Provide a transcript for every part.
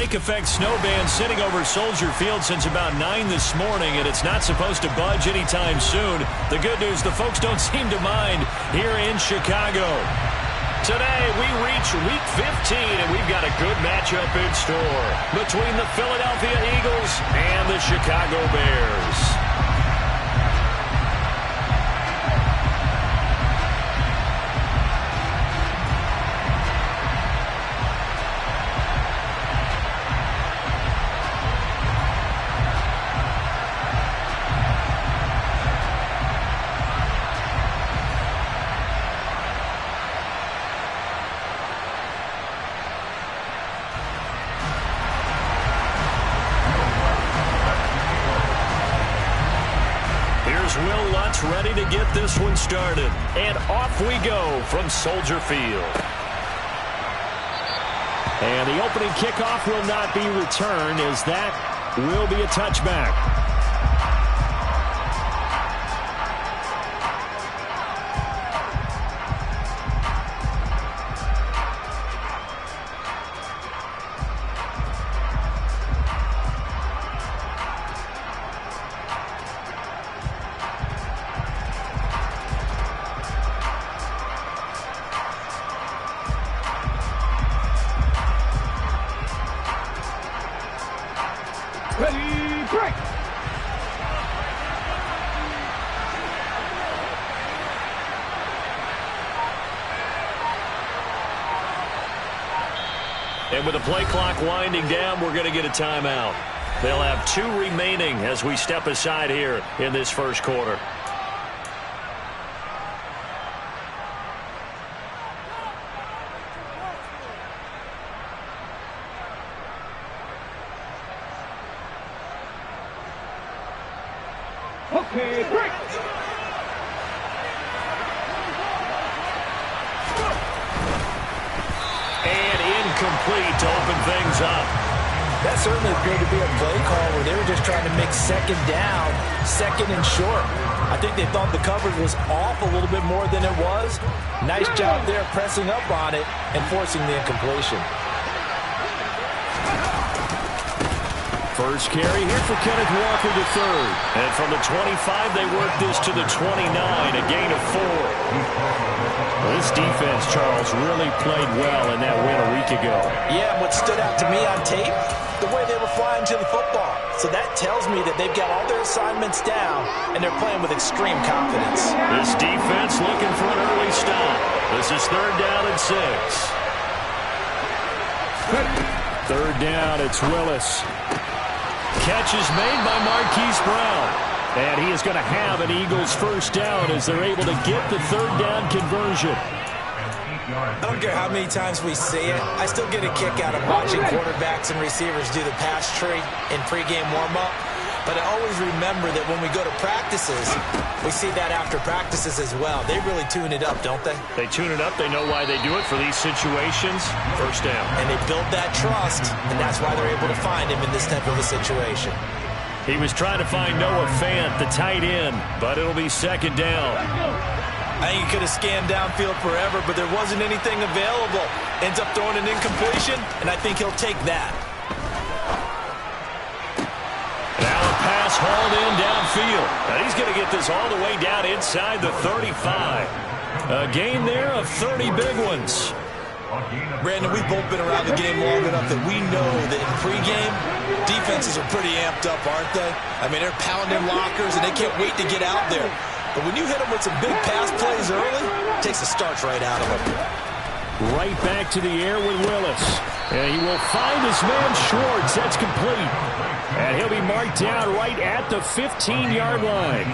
lake effect snow band sitting over Soldier Field since about 9 this morning, and it's not supposed to budge anytime soon. The good news, the folks don't seem to mind here in Chicago. Today, we reach Week 15, and we've got a good matchup in store between the Philadelphia Eagles and the Chicago Bears. Ready to get this one started. And off we go from Soldier Field. And the opening kickoff will not be returned, as that will be a touchback. And with the play clock winding down, we're going to get a timeout. They'll have 2 remaining as we step aside here in this first quarter. Okay, break. Complete to open things up. That certainly appeared to be a play call where they were just trying to make second down, second and short. I think they thought the coverage was off a little bit more than it was. Nice job there pressing up on it and forcing the incompletion. First carry here for Kenneth Walker to third. And from the 25, they work this to the 29, a gain of 4. This defense, Charles, really played well in that win a week ago. Yeah, what stood out to me on tape, the way they were flying to the football. So that tells me that they've got all their assignments down, and they're playing with extreme confidence. This defense looking for an early stop. This is 3rd down and 6. 3rd down, it's Willis. Catch is made by Marquise Brown. And he is going to have an Eagles first down as they're able to get the 3rd down conversion. I don't care how many times we see it. I still get a kick out of watching quarterbacks and receivers do the pass tree in pregame warm-up. But I always remember that when we go to practices, we see that after practices as well. They really tune it up, don't they? They tune it up. They know why they do it for these situations. First down. And they build that trust, and that's why they're able to find him in this type of a situation. He was trying to find Noah Fant, the tight end, but it'll be 2nd down. I think he could have scanned downfield forever, but there wasn't anything available. Ends up throwing an incompletion, and I think he'll take that. Now a pass hauled in downfield. And he's going to get this all the way down inside the 35. A gain there of 30 big ones. Brandon, we've both been around the game long enough that we know that in pregame, defenses are pretty amped up, aren't they? I mean, they're pounding lockers, and they can't wait to get out there. But when you hit them with some big pass plays early, it takes the starch right out of them. Right back to the air with Willis. And he will find his man Schwartz. That's complete. And he'll be marked down right at the 15-yard line.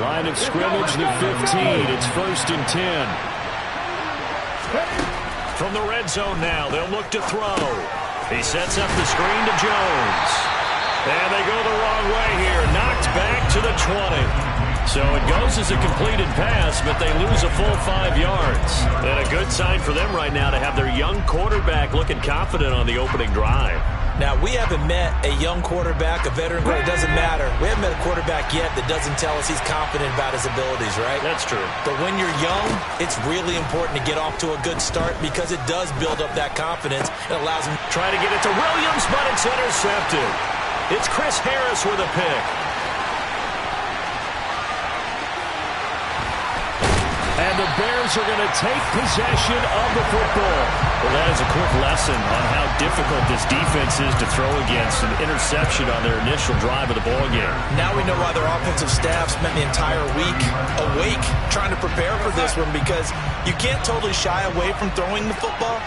Line of scrimmage, the 15. It's 1st and 10. From the red zone now, they'll look to throw. He sets up the screen to Jones. And they go the wrong way here. Knocked back to the 20. So it goes as a completed pass, but they lose a full 5 yards. And a good sign for them right now to have their young quarterback looking confident on the opening drive. Now, we haven't met a young quarterback, a veteran quarterback, it doesn't matter. We haven't met a quarterback yet that doesn't tell us he's confident about his abilities, right? That's true. But when you're young, it's really important to get off to a good start because it does build up that confidence. It allows him. Trying to get it to Williams, but it's intercepted. It's Chris Harris with a pick. And the Bears are going to take possession of the football. Well, that is a quick lesson on how difficult this defense is to throw against. An interception on their initial drive of the ballgame. Now we know why their offensive staff spent the entire week awake trying to prepare for this one, because you can't totally shy away from throwing the football.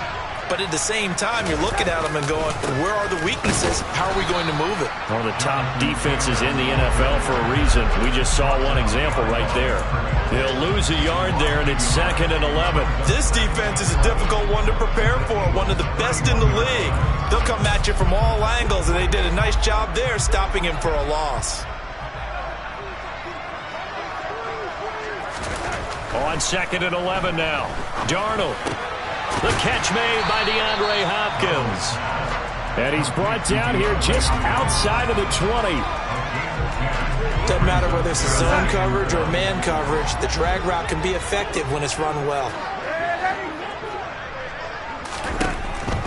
But at the same time, you're looking at them and going, where are the weaknesses? How are we going to move it? One of the top defenses in the NFL for a reason. We just saw one example right there. They'll lose a yard there, and it's 2nd and 11. This defense is a difficult one to prepare for, one of the best in the league. They'll come at you from all angles, and they did a nice job there stopping him for a loss. On 2nd and 11 now. Darnold. The catch made by DeAndre Hopkins. And he's brought down here just outside of the 20. Doesn't matter whether it's a zone coverage or man coverage, the drag route can be effective when it's run well.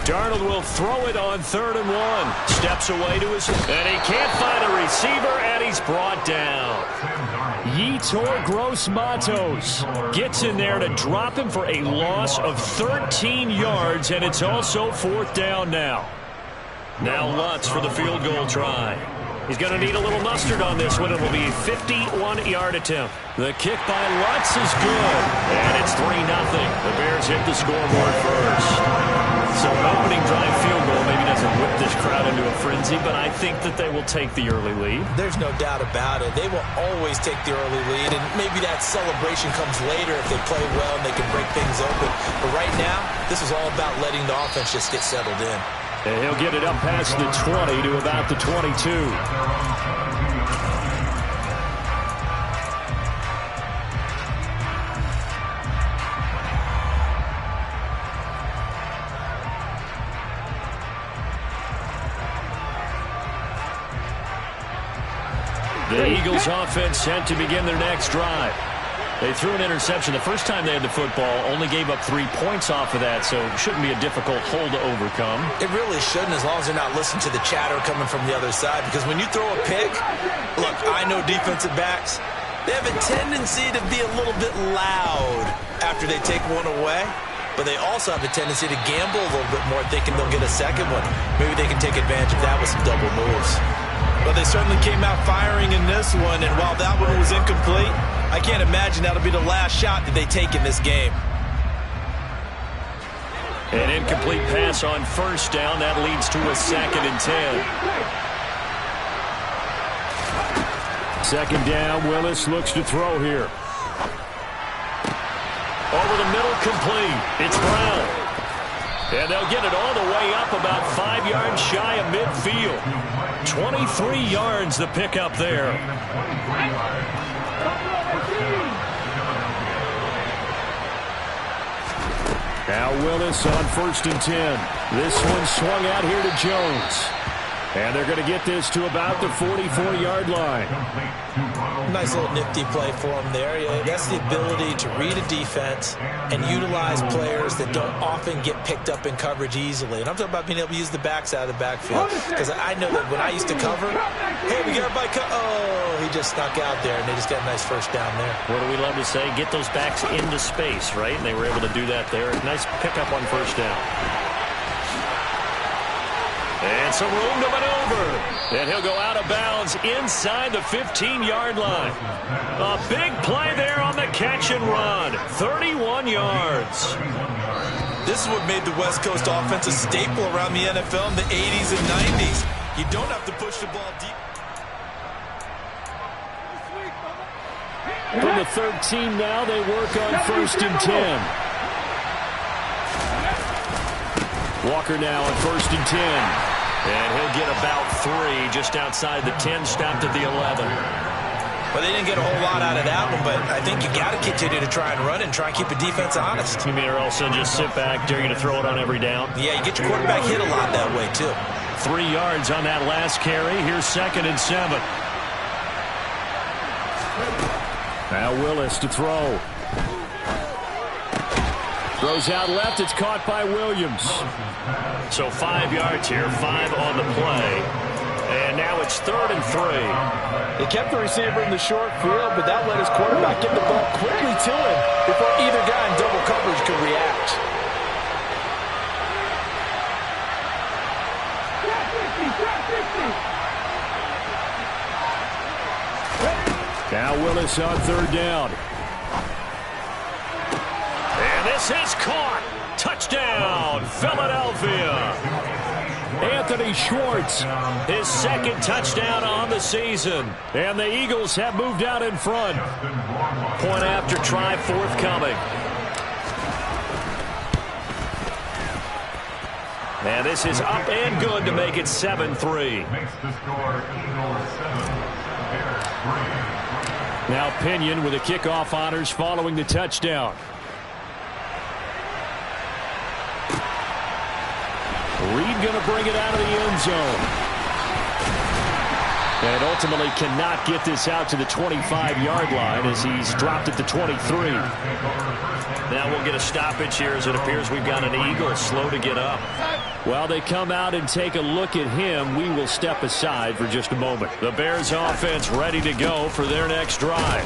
Darnold will throw it on 3rd and 1. Steps away to his... And he can't find a receiver, and he's brought down. Yetur Gross-Matos gets in there to drop him for a loss of 13 yards, and it's also 4th down now. Now Lutz for the field goal try. He's going to need a little mustard on this one. It will be a 51-yard attempt. The kick by Lutz is good, and it's 3-0. The Bears hit the scoreboard first. So an opening drive field goal maybe doesn't whip this crowd into a frenzy, but I think that they will take the early lead. There's no doubt about it. They will always take the early lead, and maybe that celebration comes later if they play well and they can break things open. But right now, this is all about letting the offense just get settled in. And he'll get it up past the 20 to about the 22. The Eagles offense set to begin their next drive. They threw an interception the first time they had the football, only gave up 3 points off of that, so it shouldn't be a difficult hole to overcome. It really shouldn't, as long as they're not listening to the chatter coming from the other side, because when you throw a pick, look, I know defensive backs, they have a tendency to be a little bit loud after they take one away, but they also have a tendency to gamble a little bit more, thinking they'll get a second one. Maybe they can take advantage of that with some double moves. But they certainly came out firing in this one, and while that one was incomplete, I can't imagine that'll be the last shot that they take in this game. An incomplete pass on 1st down. That leads to a 2nd and 10. 2nd down. Willis looks to throw here. Over the middle, complete. It's Brown. And they'll get it all the way up about 5 yards shy of midfield. 23 yards the pickup there. Now Willis on 1st and 10. This one swung out here to Jones. And they're going to get this to about the 44-yard line. Nice little nifty play for him there. Yeah, that's the ability to read a defense and utilize players that don't often get picked up in coverage easily. And I'm talking about being able to use the backs out of the backfield. Because I know that when I used to cover, hey, we got everybody oh, he just snuck out there, and they just got a nice 1st down there. What do we love to say? Get those backs into space, right? And they were able to do that there. Nice pickup on 1st down. And some room to maneuver. And he'll go out of bounds inside the 15-yard line. A big play there on the catch and run. 31 yards. This is what made the West Coast offense a staple around the NFL in the 80s and 90s. You don't have to push the ball deep. From the 13 now, they work on 1st and 10. Walker now on 1st and 10. And he'll get about 3 just outside the 10, stopped at the 11. Well, they didn't get a whole lot out of that one, but I think you got to continue to try and run and try and keep the defense honest. You mean or else just sit back, dare you to throw it on every down? Yeah, you get your quarterback hit a lot that way, too. 3 yards on that last carry. Here's 2nd and 7. Now Willis to throw. Throws out left. It's caught by Williams. So 5 yards here, 5 on the play. And now it's 3rd and 3. He kept the receiver in the short field, but that let his quarterback get the ball quickly to him before either guy in double coverage could react. Now Willis on 3rd down. And this is caught. Touchdown, Philadelphia. Anthony Schwartz, his 2nd touchdown on the season. And the Eagles have moved out in front. Point after try forthcoming. And this is up and good to make it 7-3. Now Pinion with the kickoff honors following the touchdown. Reed going to bring it out of the end zone. And ultimately cannot get this out to the 25-yard line as he's dropped at the 23. Now we'll get a stoppage here as it appears we've got an Eagle slow to get up. While they come out and take a look at him, we will step aside for just a moment. The Bears offense ready to go for their next drive.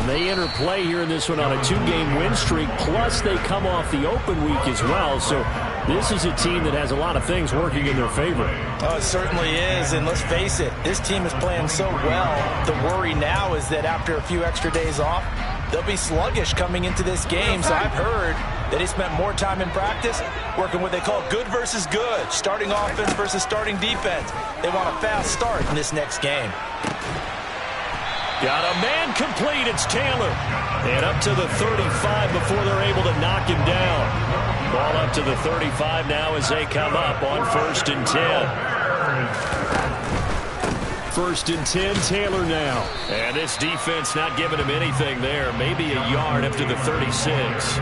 They enter play here in this one on a 2-game win streak, plus they come off the open week as well. So this is a team that has a lot of things working in their favor. Oh, it certainly is, and let's face it, this team is playing so well. The worry now is that after a few extra days off, they'll be sluggish coming into this game. So I've heard that he spent more time in practice working what they call good versus good, starting offense versus starting defense. They want a fast start in this next game. Got a man complete. It's Taylor. And up to the 35 before they're able to knock him down. Ball up to the 35 now as they come up on 1st and 10. 1st and 10, Taylor now. And this defense not giving him anything there. Maybe a yard up to the 36.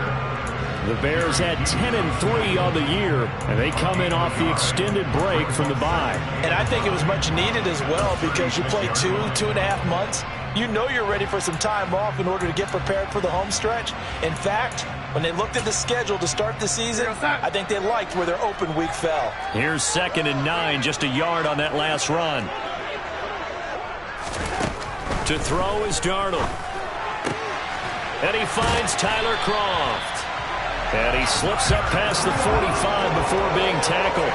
The Bears had 10-3 on the year, and they come in off the extended break from the bye. And I think it was much needed as well because you play 2.5 months. You know you're ready for some time off in order to get prepared for the home stretch. In fact, when they looked at the schedule to start the season, I think they liked where their open week fell. Here's 2nd and 9, just a yard on that last run. To throw is Darnold. And he finds Tyler Kroft. And he slips up past the 45 before being tackled.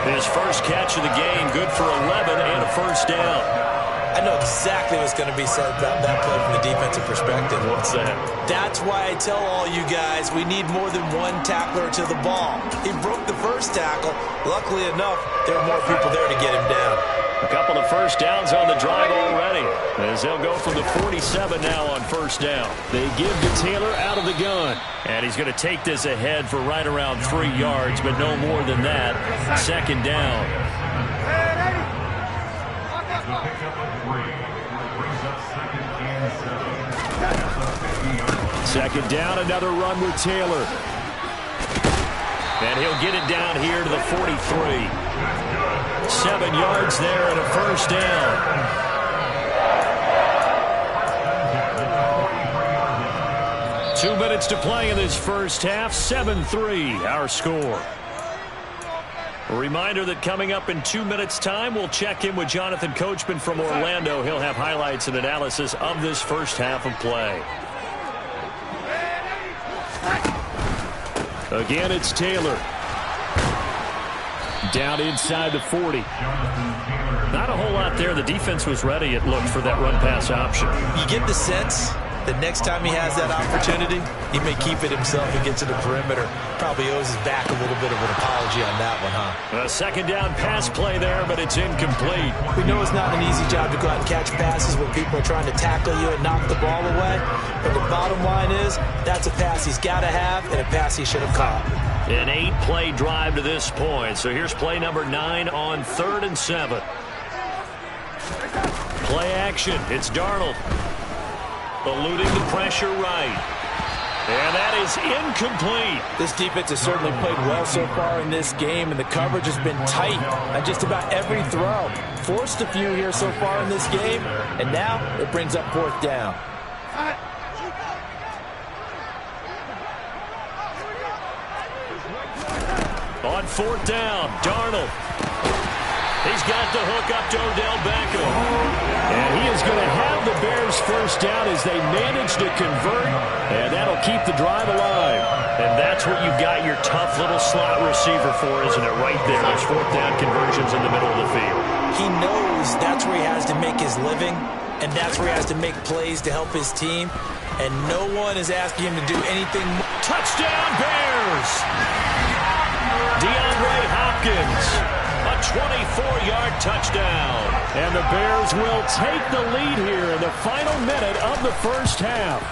His first catch of the game, good for 11 and a 1st down. I know exactly what's going to be said about that play from the defensive perspective. What's that? That's why I tell all you guys we need more than one tackler to the ball. He broke the first tackle. Luckily enough, there are more people there to get him down. A couple of 1st downs on the drive already, as they'll go from the 47 now on 1st down. They give to Taylor out of the gun, and he's going to take this ahead for right around 3 yards, but no more than that. 2nd down. Second down, another run with Taylor. And he'll get it down here to the 43. 7 yards there and a 1st down. Two minutes to play in this first half. 7-3, our score. A reminder that coming up in 2 minutes' time, we'll check in with Jonathan Coachman from Orlando. He'll have highlights and analysis of this first half of play. Again, it's Taylor. Down inside the 40. Not a whole lot there. The defense was ready, it looked, for that run-pass option. You get the sense that next time he has that opportunity, he may keep it himself and get to the perimeter. Probably owes his back a little bit of an apology on that one, huh? A 2nd down pass play there, but it's incomplete. We know it's not an easy job to go out and catch passes when people are trying to tackle you and knock the ball away. But the bottom line is, that's a pass he's got to have and a pass he should have caught. An 8-play drive to this point. So here's play number 9 on 3rd and 7. Play action. It's Darnold. Eluding the pressure right. And that is incomplete. This defense has certainly played well so far in this game, and the coverage has been tight on just about every throw. Forced a few here so far in this game, and now it brings up fourth down. On fourth down, Darnold. He's got the hook up to Odell Beckham. And he is going to have the Bears first down as they manage to convert, and that'll keep the drive alive. And that's what you've got your tough little slot receiver for, isn't it? Right there, those fourth down conversions in the middle of the field. He knows that's where he has to make his living, and that's where he has to make plays to help his team. And no one is asking him to do anything more. Touchdown, Bears! DeAndre Hopkins, a 24-yard touchdown. And the Bears will take the lead here in the final minute of the first half.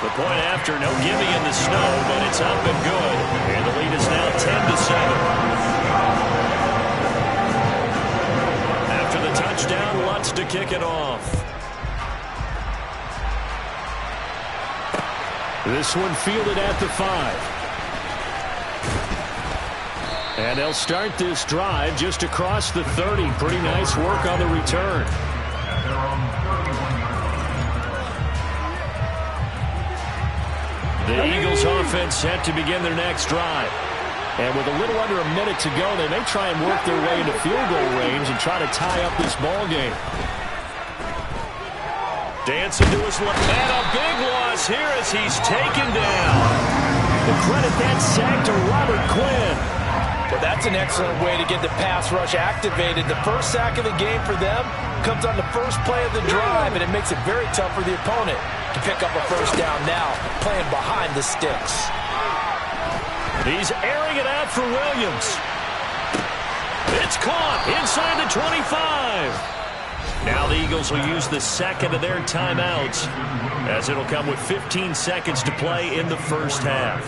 The point after, no gimme in the snow, but it's up and good. And the lead is now 10-7. After the touchdown, Lutz to kick it off. This one fielded at the 5. And they'll start this drive just across the 30. Pretty nice work on the return. The Eagles offense set to begin their next drive. And with a little under a minute to go, they may try and work their way into field goal range and try to tie up this ball game. Dancing to his left. And a big loss here as he's taken down. The credit that sack to Robert Quinn. Well, that's an excellent way to get the pass rush activated. The first sack of the game for them comes on the first play of the drive, and it makes it very tough for the opponent to pick up a first down now, playing behind the sticks. He's airing it out for Williams. It's caught inside the 25. Now the Eagles will use the second of their timeouts, as it'll come with 15 seconds to play in the first half.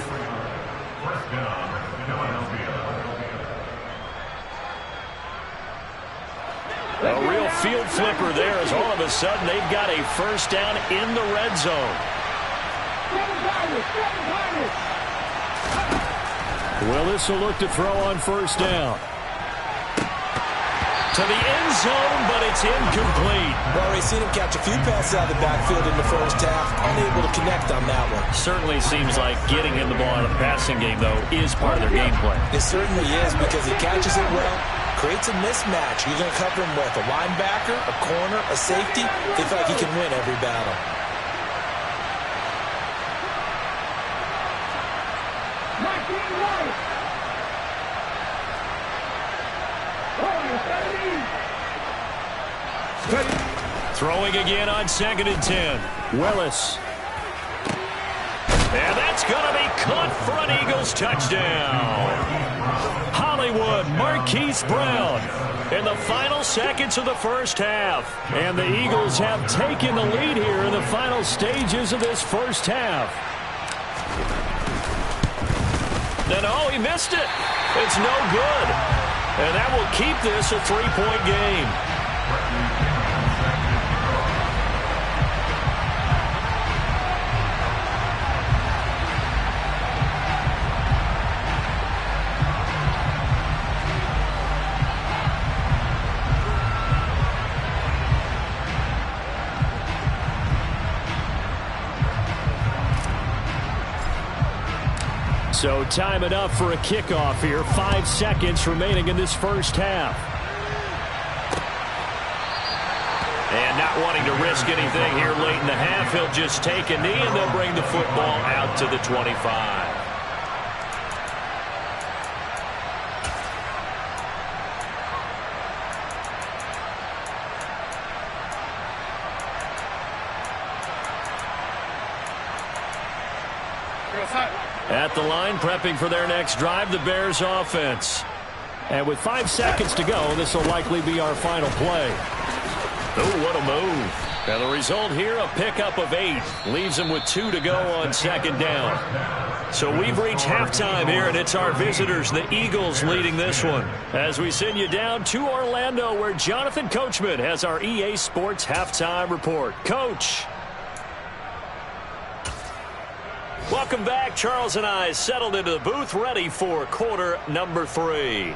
A real field flipper there, as all of a sudden they've got a first down in the red zone. Well, this will look to throw on first down. To the end zone, but it's incomplete. Well, we've seen him catch a few passes out of the backfield in the first half, unable to connect on that one. Certainly seems like getting him the ball out of the passing game, though, is part of their game plan. It certainly is, because he catches it well, creates a mismatch. You're going to cover him with a linebacker, a corner, a safety. They feel like he can win every battle. Throwing again on 2nd and 10. Willis. And that's going to be caught for an Eagles touchdown. Hollywood, Marquise Brown in the final seconds of the first half. And the Eagles have taken the lead here in the final stages of this first half. And oh, he missed it. It's no good. And that will keep this a 3-point game. So time enough for a kickoff here. 5 seconds remaining in this first half. And not wanting to risk anything here late in the half, he'll just take a knee and they'll bring the football out to the 25. At the line, prepping for their next drive, the Bears offense. And with 5 seconds to go, this will likely be our final play. Oh, what a move. And the result here, a pickup of 8. Leaves them with 2 to go on 2nd down. So we've reached halftime here, and it's our visitors, the Eagles, leading this one. As we send you down to Orlando, where Jonathan Coachman has our EA Sports halftime report. Coach. Welcome back. Charles and I settled into the booth, ready for quarter number 3.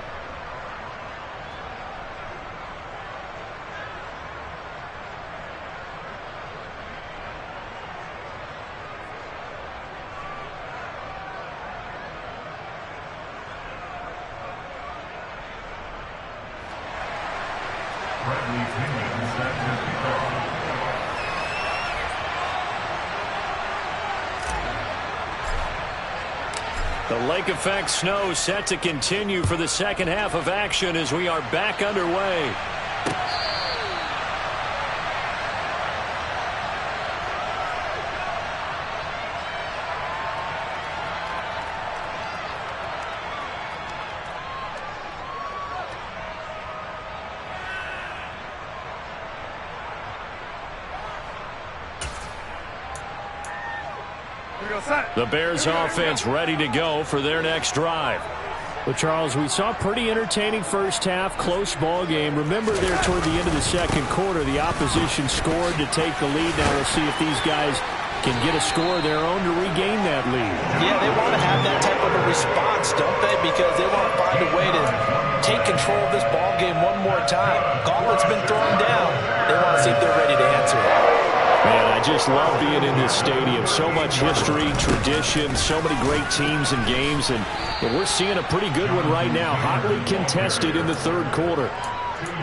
The lake effect snow set to continue for the second half of action as we are back underway. The Bears offense ready to go for their next drive. Well, Charles, we saw a pretty entertaining first half, close ball game. Remember there toward the end of the second quarter, the opposition scored to take the lead. Now we'll see if these guys can get a score of their own to regain that lead. Yeah, they want to have that type of a response, don't they? Because they want to find a way to take control of this ball game one more time. Gauntlet's been thrown down. They want to see if they're ready to answer it. Man, I just love being in this stadium. So much history, tradition, so many great teams and games, and we're seeing a pretty good one right now. Hotly contested in the third quarter.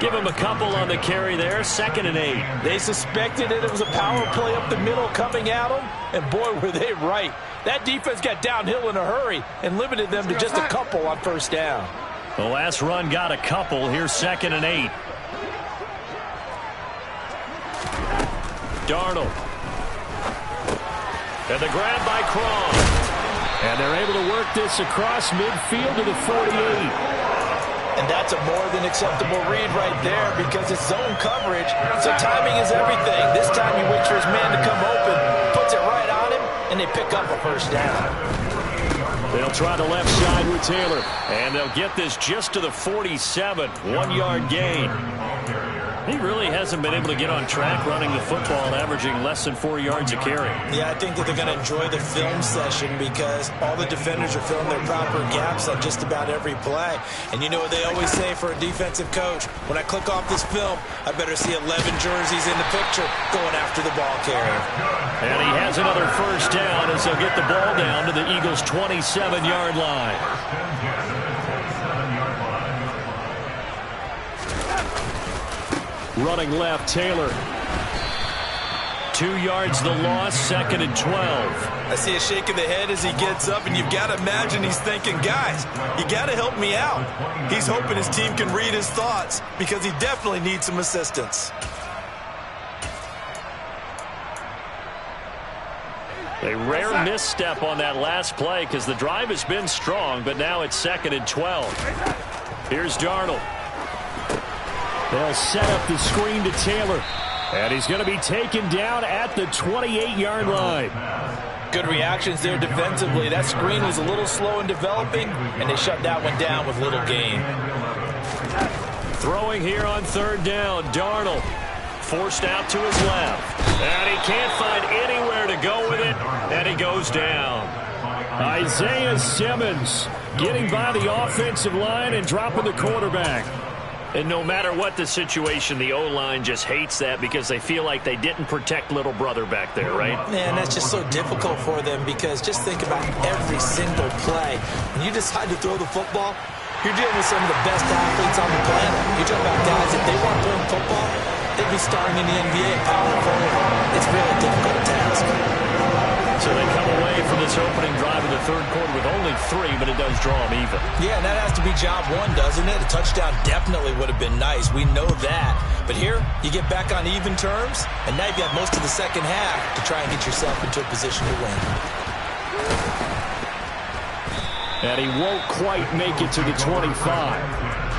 Give him a couple on the carry there, 2nd and 8. They suspected it was a power play up the middle coming at them, and boy, were they right. That defense got downhill in a hurry and limited them to just a couple on first down. The last run got a couple. Here's 2nd and 8. Darnold. And the grab by Cron. And they're able to work this across midfield to the 48. And that's a more than acceptable read right there because it's zone coverage, so timing is everything. This time he waits for his man to come open, puts it right on him, and they pick up a first down. They'll try the left side with Taylor, and they'll get this just to the 47, 1-yard gain. He really hasn't been able to get on track running the football, averaging less than 4 yards a carry. Yeah, I think that they're going to enjoy the film session because all the defenders are filling their proper gaps on just about every play. And you know what they always say for a defensive coach? When I click off this film, I better see 11 jerseys in the picture going after the ball carrier. And he has another first down as they'll get the ball down to the Eagles' 27-yard line. Running left, Taylor. 2 yards the loss, 2nd and 12. I see a shake of the head as he gets up, and you've got to imagine he's thinking, guys, you got to help me out. He's hoping his team can read his thoughts because he definitely needs some assistance. A rare misstep on that last play because the drive has been strong, but now it's 2nd and 12. Here's Darnold. They'll set up the screen to Taylor. And he's going to be taken down at the 28-yard line. Good reactions there defensively. That screen was a little slow in developing, and they shut that one down with little gain. Throwing here on 3rd down, Darnold. Forced out to his left. And he can't find anywhere to go with it, and he goes down. Isaiah Simmons getting by the offensive line and dropping the quarterback. And no matter what the situation, the O-line just hates that because they feel like they didn't protect little brother back there, right? Man, that's just so difficult for them because just think about every single play. When you decide to throw the football, you're dealing with some of the best athletes on the planet. You talk about guys, if they weren't playing football, they'd be starring in the NBA and power forward. It's really a difficult task. So they come away from this opening drive in the third quarter with only 3, but it does draw them even. Yeah, and that has to be job one, doesn't it? A touchdown definitely would have been nice. We know that. But here, you get back on even terms, and now you've got most of the second half to try and get yourself into a position to win. And he won't quite make it to the 25.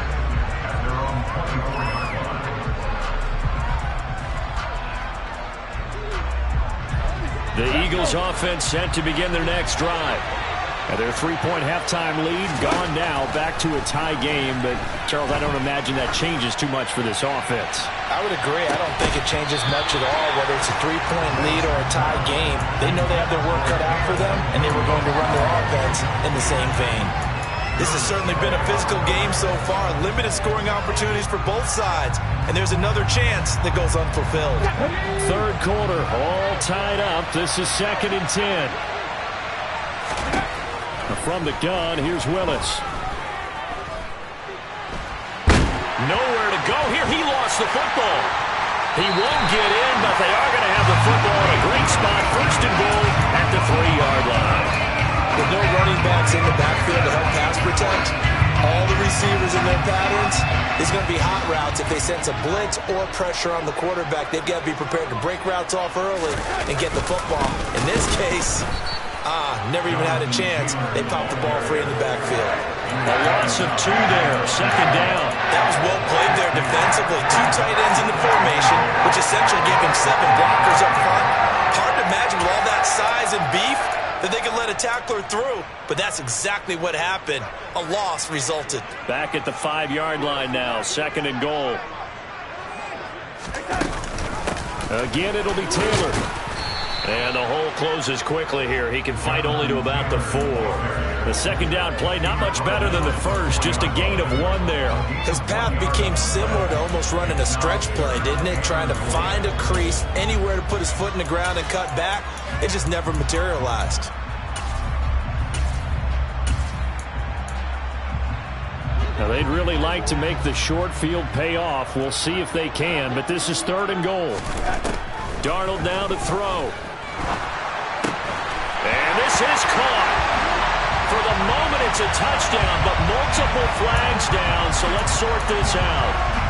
The Eagles offense set to begin their next drive. And their three-point halftime lead gone now, back to a tie game. But, Charles, I don't imagine that changes too much for this offense. I would agree. I don't think it changes much at all, whether it's a three-point lead or a tie game. They know they have their work cut out for them, and they were going to run their offense in the same vein. This has certainly been a physical game so far. Limited scoring opportunities for both sides. And there's another chance that goes unfulfilled. Third quarter, all tied up. This is 2nd and 10. From the gun, here's Willis. Nowhere to go here. He lost the football. He won't get in, but they are going to have the football in a great spot. 1st and goal at the 3-yard line. With no running backs in the backfield to help pass protect, all the receivers in their patterns, it's going to be hot routes. If they sense a blitz or pressure on the quarterback, they've got to be prepared to break routes off early and get the football. In this case, never even had a chance. They popped the ball free in the backfield. A loss of 2 there, 2nd down. That was well played there defensively. 2 tight ends in the formation, which essentially gave him 7 blockers up front. Hard to imagine with all that size and beef that they could let a tackler through, but that's exactly what happened. A loss resulted. Back at the 5-yard line now, 2nd and goal. Again, it'll be Taylor. And the hole closes quickly here. He can fight only to about the 4. The 2nd down play, not much better than the first, just a gain of 1 there. His path became similar to almost running a stretch play, didn't it? Trying to find a crease, anywhere to put his foot in the ground and cut back. It just never materialized. Now, they'd really like to make the short field pay off. We'll see if they can, but this is 3rd and goal. Darnold now to throw. And this is caught. For the moment, it's a touchdown, but multiple flags down, so let's sort this out.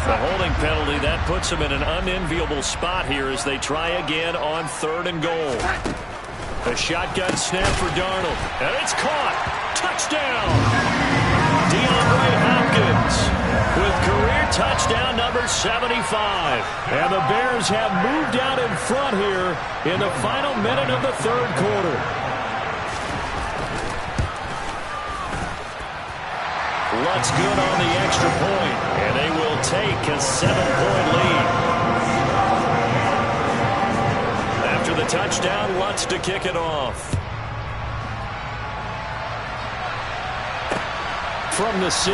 The holding penalty, that puts them in an unenviable spot here as they try again on 3rd and goal. A shotgun snap for Darnold, and it's caught. Touchdown! DeAndre Hopkins with career touchdown number 75. And the Bears have moved out in front here in the final minute of the 3rd quarter. Lutz good on the extra point, and they will take a 7-point lead. After the touchdown, Lutz to kick it off. From the 6.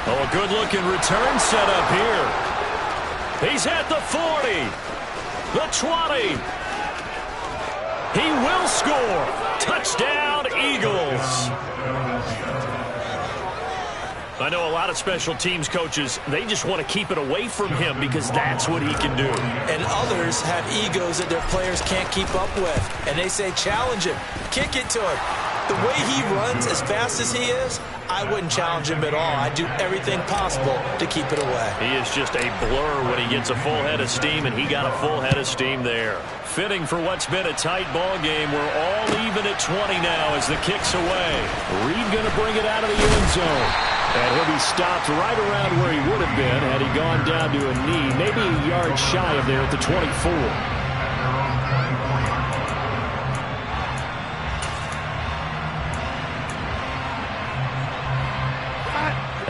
Oh, a good-looking return set up here. He's at the 40. The 20. He will score. Touchdown, Eagles. I know a lot of special teams coaches, they just want to keep it away from him because that's what he can do. And others have egos that their players can't keep up with. And they say, challenge him, kick it to him. The way he runs as fast as he is, I wouldn't challenge him at all. I'd do everything possible to keep it away. He is just a blur when he gets a full head of steam, and he got a full head of steam there. Fitting for what's been a tight ball game. We're all even at 20 now as the kick's away. Reed going to bring it out of the end zone. And he'll be stopped right around where he would have been had he gone down to a knee, maybe a yard shy of there at the 24.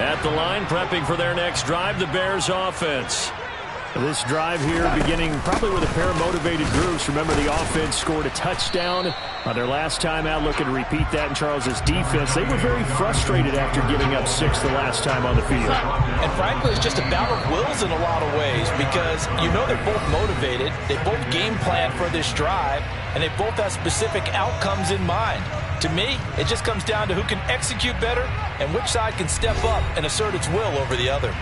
At the line, prepping for their next drive, the Bears offense. This drive here beginning probably with a pair of motivated groups. Remember, the offense scored a touchdown on their last time out. Looking to repeat that in Charles's defense. They were very frustrated after giving up 6 the last time on the field. And frankly, it's just a bout of wills in a lot of ways because you know they're both motivated. They both game plan for this drive, and they both have specific outcomes in mind. To me, it just comes down to who can execute better and which side can step up and assert its will over the other.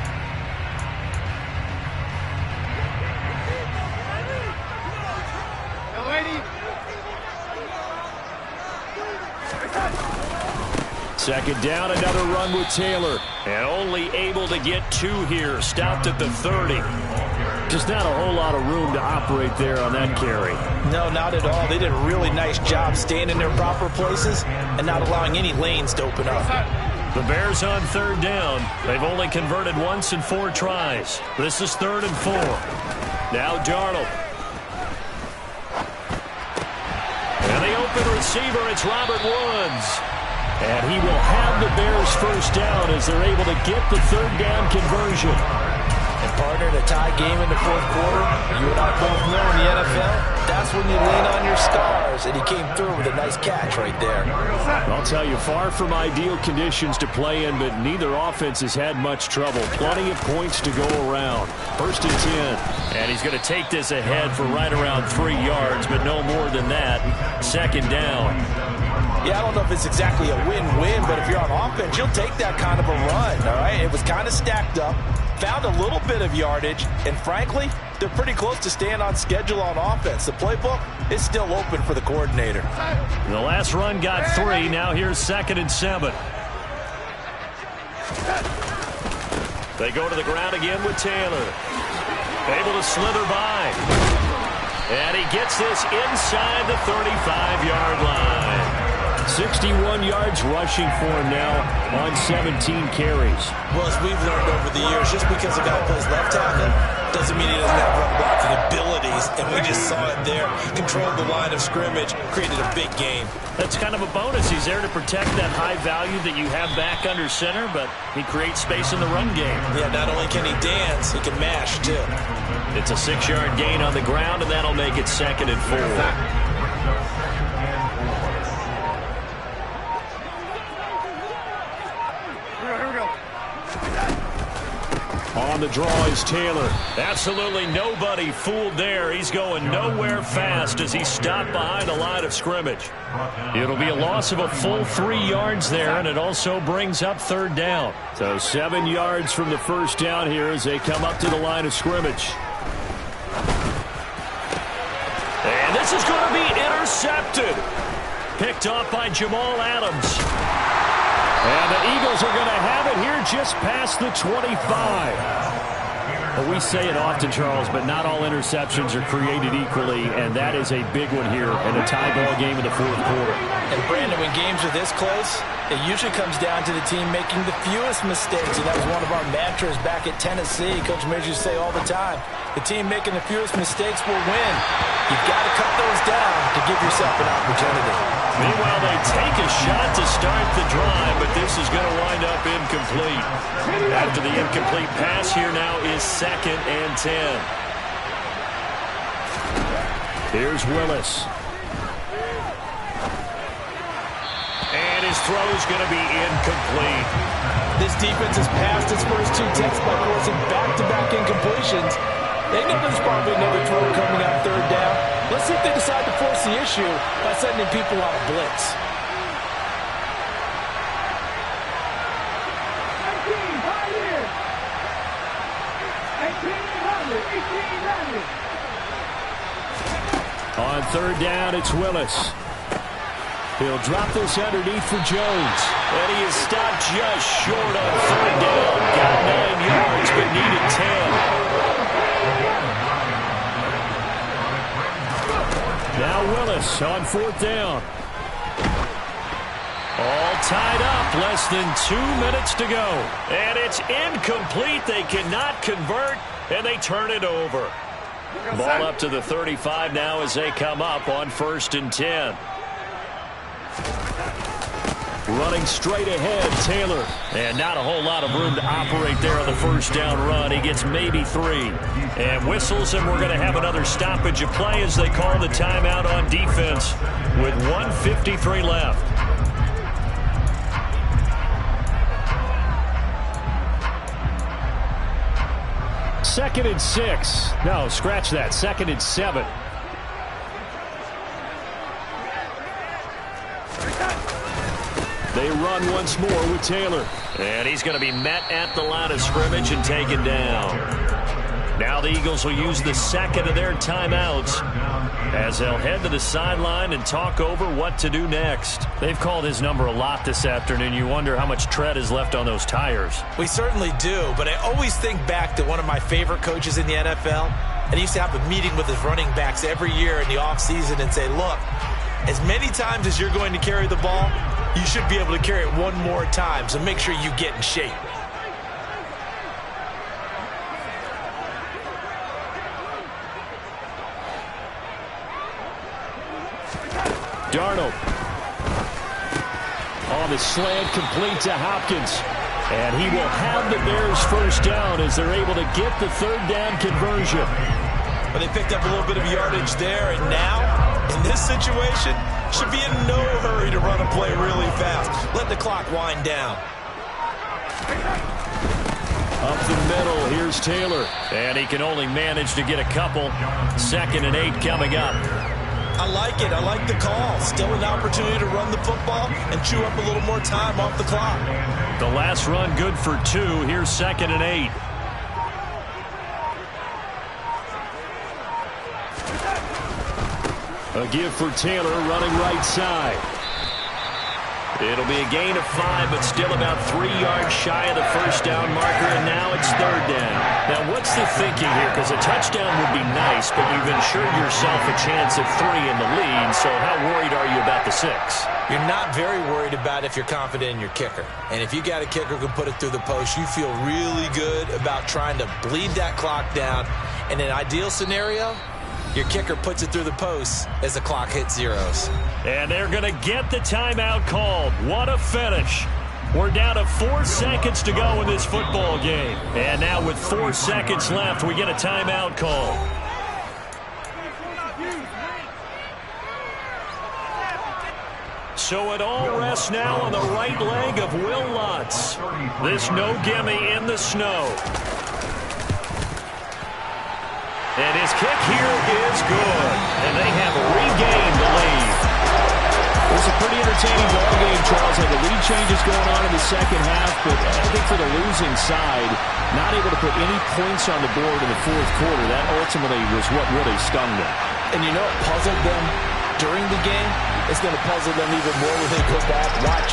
Second down, another run with Taylor. And only able to get 2 here. Stopped at the 30. Just not a whole lot of room to operate there on that carry. No, not at all. They did a really nice job staying in their proper places and not allowing any lanes to open up. The Bears on third down. They've only converted once in 4 tries. This is 3rd and 4. Now Darnold. And the open receiver, it's Robert Woods. And he will have the Bears first down as they're able to get the 3rd down conversion. And partner, in a tie game in the 4th quarter, you and I both know in the NFL, that's when you lean on your stars, and he came through with a nice catch right there. I'll tell you, far from ideal conditions to play in, but neither offense has had much trouble. Plenty of points to go around. 1st and 10. And he's going to take this ahead for right around 3 yards, but no more than that. 2nd down. Yeah, I don't know if it's exactly a win-win, but if you're on offense, you'll take that kind of a run, all right? It was kind of stacked up, found a little bit of yardage, and frankly, they're pretty close to staying on schedule on offense. The playbook is still open for the coordinator. The last run got 3. Now here's 2nd and 7. They go to the ground again with Taylor. Able to slither by. And he gets this inside the 35-yard line. 61 yards rushing for him now on 17 carries. Well, as we've learned over the years, just because a guy plays left tackle doesn't mean he doesn't have run blocking abilities, and we just saw it there. Controlled the line of scrimmage, created a big game. That's kind of a bonus. He's there to protect that high value that you have back under center, but he creates space in the run game. Yeah, not only can he dance, he can mash, too. It's a 6-yard gain on the ground, and that'll make it 2nd and 4. On the draw is Taylor. Absolutely nobody fooled there. He's going nowhere fast as he's stopped behind the line of scrimmage. It'll be a loss of a full 3 yards there, and it also brings up 3rd down. So 7 yards from the first down here as they come up to the line of scrimmage. And this is going to be intercepted. Picked off by Jamal Adams. And the Eagles are going to have it here just past the 25. Well, we say it often, Charles, but not all interceptions are created equally, and that is a big one here in a tie ball game in the 4th quarter. And, Brandon, when games are this close, it usually comes down to the team making the fewest mistakes, and that was one of our mantras back at Tennessee. Coach Major used to say all the time, the team making the fewest mistakes will win. You've got to cut those down to give yourself an opportunity. Meanwhile, they take a shot to start the drive, but this is going to wind up incomplete. After the incomplete pass, here now is 2nd and 10. Here's Willis. And his throw is going to be incomplete. This defense has passed its first 2 tests by forcing back-to-back incompletions. They know there's probably another throw coming on 3rd down. Let's see if they decide to force the issue by sending people on a blitz. On 3rd down, it's Willis. He'll drop this underneath for Jones. And he is stopped just short on 3rd down. Got 9 yards, but needed 10. Now Willis on 4th down. All tied up, less than 2 minutes to go. And it's incomplete. They cannot convert, and they turn it over. Ball up to the 35 now as they come up on 1st and 10. Running straight ahead, Taylor. And not a whole lot of room to operate there on the 1st down run. He gets maybe 3. And whistles, and we're going to have another stoppage of play as they call the timeout on defense with 1:53 left. Second and 6. No, scratch that. 2nd and 7. They run once more with Taylor. And he's going to be met at the line of scrimmage and taken down. Now the Eagles will use the 2nd of their timeouts as they'll head to the sideline and talk over what to do next. They've called his number a lot this afternoon. You wonder how much tread is left on those tires. We certainly do, but I always think back to one of my favorite coaches in the NFL, and he used to have a meeting with his running backs every year in the offseason and say, look, as many times as you're going to carry the ball, you should be able to carry it one more time, so make sure you get in shape. Darnold on the slant, complete to Hopkins. And he will have the Bears first down as they're able to get the third down conversion. But they picked up a little bit of yardage there, and now, in this situation, should be in no hurry to run a play really fast. Let the clock wind down. Up the middle, here's Taylor. And he can only manage to get a couple. 2nd and 8 coming up. I like it. I like the call. Still an opportunity to run the football and chew up a little more time off the clock. The last run good for 2. Here's 2nd and 8. A give for Taylor running right side. It'll be a gain of 5, but still about 3 yards shy of the first down marker, and now it's 3rd down. Now, what's the thinking here? Because a touchdown would be nice, but you've ensured yourself a chance of 3 in the lead, so how worried are you about the 6? You're not very worried about if you're confident in your kicker. And if you got a kicker who can put it through the post, you feel really good about trying to bleed that clock down. In an ideal scenario, your kicker puts it through the post as the clock hits zeros. And they're going to get the timeout called. What a finish. We're down to 4 seconds to go in this football game. And now with 4 seconds left, we get a timeout call. So it all rests now on the right leg of Will Lutz. This no gimme in the snow. And his kick here is good. And they have regained the lead. It was a pretty entertaining ball game, Charles. Had the lead changes going on in the second half, but I think for the losing side, not able to put any points on the board in the fourth quarter, that ultimately was what really stung them. And you know what puzzled them during the game? It's going to puzzle them even more when they go back, watch